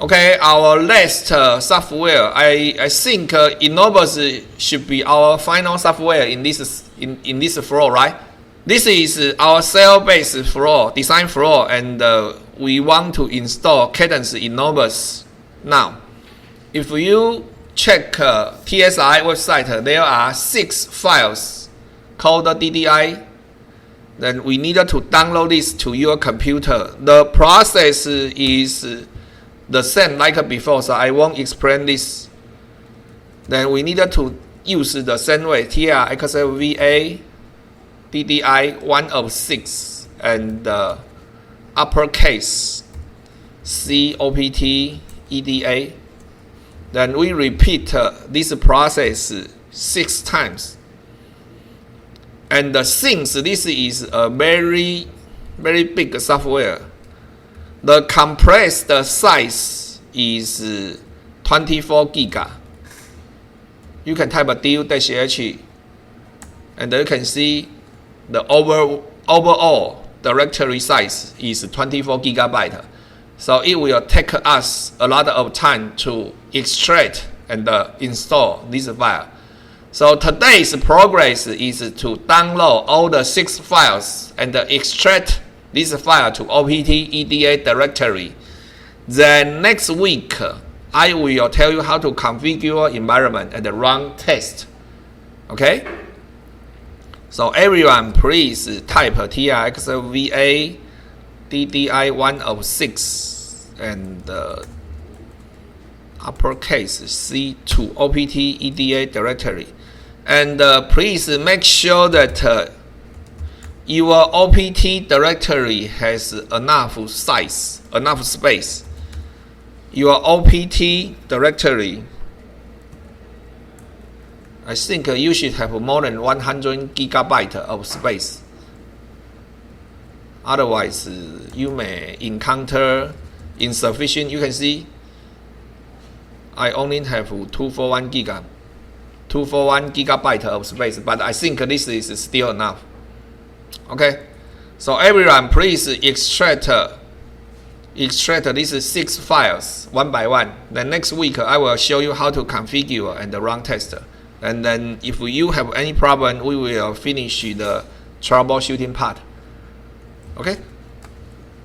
Okay, our last software, I think Innovus should be our final software in this flow, right? This is our cell-based flow, design flow, and we want to install Cadence Innovus now. If you check TSI website, there are 6 files called DDI. Then we need to download this to your computer. The process is the same like before, so I won't explain this. Then we need to use the same way, TRXLVA DDI 1 of 6 and uppercase COPT EDA. Then we repeat this process 6 times. And since this is a very big software, the compressed size is 24 giga. You can type -h, and you can see the overall directory size is 24 gigabyte. So it will take us a lot of time to extract and install this file. So today's progress is to download all the 6 files and extract this file to OPT EDA directory. Then next week, I will tell you how to configure environment and run test. Okay? So everyone, please type TRXLVA DDI 1 of 6 and uppercase C to OPT EDA directory. And please make sure that your OPT directory has enough size, enough space. Your OPT directory, I think you should have more than 100 gigabyte of space. Otherwise, you may encounter insufficient. You can see I only have 241 gigabyte of space, but I think this is still enough. Okay, so everyone, please extract these 6 files one by one. Then next week I will show you how to configure and run test. And then if you have any problem, we will finish the troubleshooting part. Okay.